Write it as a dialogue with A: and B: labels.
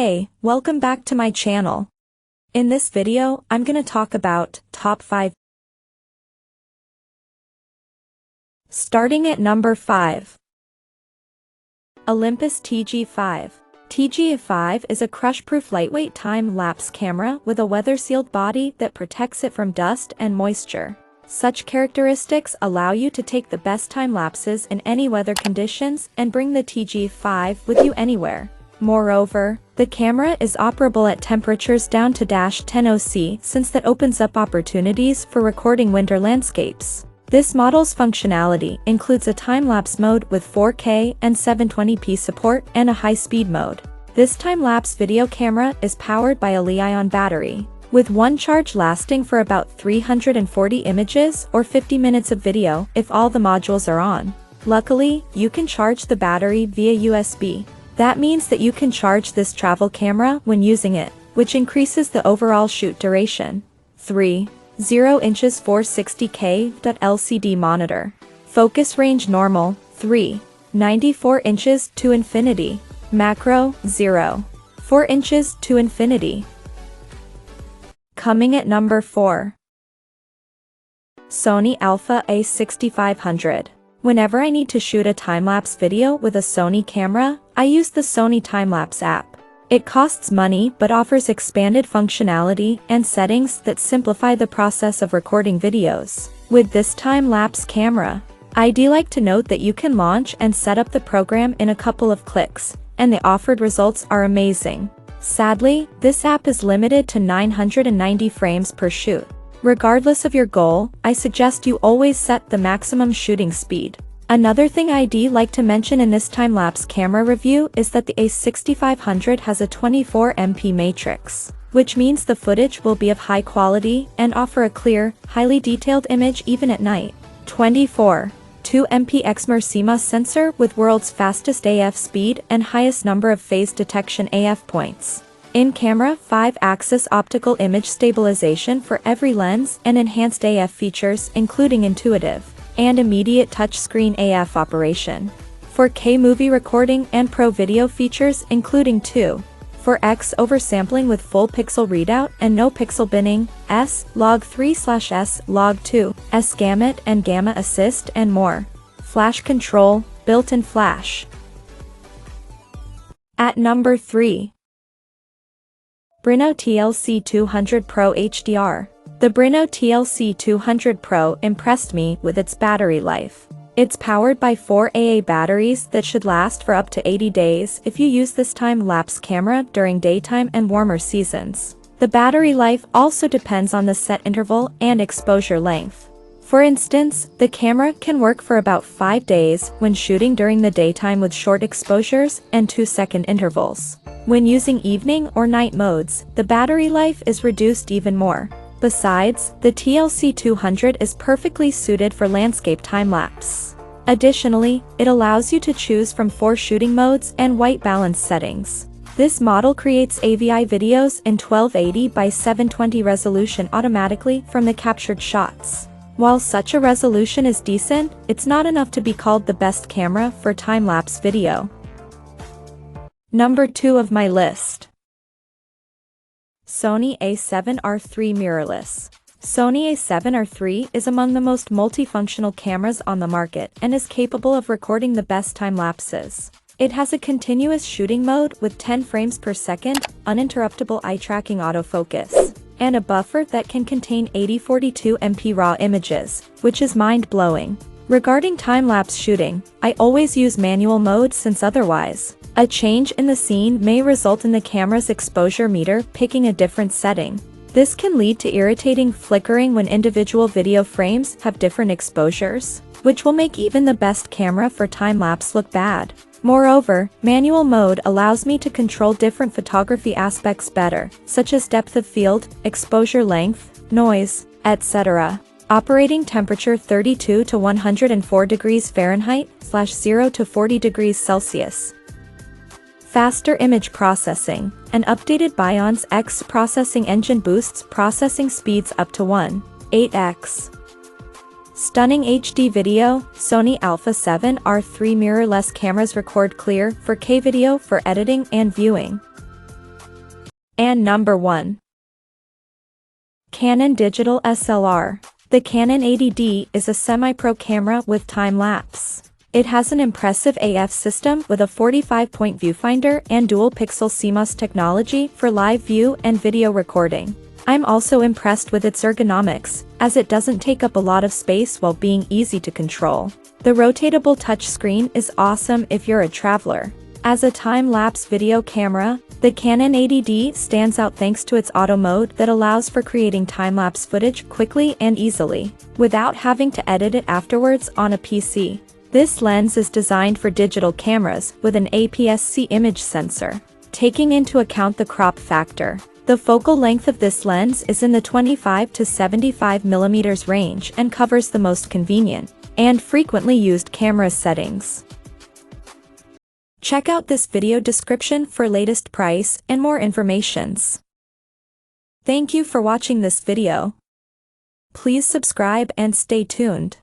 A: Hey, welcome back to my channel. In this video, I'm gonna talk about top 5. Starting at number 5. Olympus TG5. TG5 is a crush-proof lightweight time-lapse camera with a weather-sealed body that protects it from dust and moisture. Such characteristics allow you to take the best time lapses in any weather conditions and bring the TG5 with you anywhere. Moreover, the camera is operable at temperatures down to -10°C since that opens up opportunities for recording winter landscapes. This model's functionality includes a time-lapse mode with 4K and 720p support and a high-speed mode. This time-lapse video camera is powered by a Li-ion battery, with one charge lasting for about 340 images or 50 minutes of video if all the modules are on. Luckily, you can charge the battery via USB. That means that you can charge this travel camera when using it, which increases the overall shoot duration. 3. 0 inches 460K LCD monitor. Focus range normal, 3. 94 inches to infinity. Macro, 0. 4 inches to infinity. Coming at number 4. Sony Alpha A6500. Whenever I need to shoot a time-lapse video with a Sony camera, I use the Sony Time-Lapse app. It costs money but offers expanded functionality and settings that simplify the process of recording videos. With this time-lapse camera, I'd like to note that you can launch and set up the program in a couple of clicks, and the offered results are amazing. Sadly, this app is limited to 990 frames per shoot. Regardless of your goal, I suggest you always set the maximum shooting speed. Another thing I'd like to mention in this time-lapse camera review is that the A6500 has a 24MP matrix, which means the footage will be of high quality and offer a clear, highly detailed image even at night. 24. 2MP exmor CMOS sensor with world's fastest AF speed and highest number of phase detection AF points. In-camera 5-axis optical image stabilization for every lens and enhanced AF features including intuitive and immediate touchscreen AF operation. 4K movie recording and pro video features including 2.4x oversampling with full pixel readout and no pixel binning, S-Log3/S Log2, S-Gamut and Gamma Assist and more. Flash control, built-in flash. At number 3. Brinno TLC200 Pro HDR. The Brinno TLC200 Pro impressed me with its battery life. It's powered by 4 AA batteries that should last for up to 80 days if you use this time-lapse camera during daytime and warmer seasons. The battery life also depends on the set interval and exposure length. For instance, the camera can work for about 5 days when shooting during the daytime with short exposures and 2-second intervals. When using evening or night modes, the battery life is reduced even more. Besides, the TLC200 is perfectly suited for landscape time-lapse. Additionally, it allows you to choose from 4 shooting modes and white balance settings. This model creates AVI videos in 1280 by 720 resolution automatically from the captured shots. While such a resolution is decent, it's not enough to be called the best camera for time-lapse video. Number 2 of my list. Sony A7R3 Mirrorless. Sony A7R3 is among the most multifunctional cameras on the market and is capable of recording the best time lapses. It has a continuous shooting mode with 10 frames per second, uninterruptible eye-tracking autofocus, and a buffer that can contain 8042MP raw images, which is mind-blowing. Regarding time-lapse shooting, I always use manual mode since otherwise, a change in the scene may result in the camera's exposure meter picking a different setting. This can lead to irritating flickering when individual video frames have different exposures, which will make even the best camera for time-lapse look bad. Moreover, manual mode allows me to control different photography aspects better, such as depth of field, exposure length, noise, etc. Operating temperature 32 to 104 degrees Fahrenheit /0 to 40 degrees Celsius. Faster image processing. An updated Bion's X processing engine boosts processing speeds up to 1.8x. Stunning HD video. Sony Alpha 7R3 mirrorless cameras record clear 4K video for editing and viewing. And number 1. Canon Digital SLR. The Canon 80D is a semi-pro camera with time-lapse. It has an impressive AF system with a 45-point viewfinder and dual-pixel CMOS technology for live view and video recording. I'm also impressed with its ergonomics, as it doesn't take up a lot of space while being easy to control. The rotatable touchscreen is awesome if you're a traveler. As a time-lapse video camera, the Canon 80D stands out thanks to its auto mode that allows for creating time-lapse footage quickly and easily, without having to edit it afterwards on a PC. This lens is designed for digital cameras with an APS-C image sensor. Taking into account the crop factor, the focal length of this lens is in the 25 to 75 mm range and covers the most convenient and frequently used camera settings. Check out this video description for latest price and more informations. Thank you for watching this video. Please subscribe and stay tuned.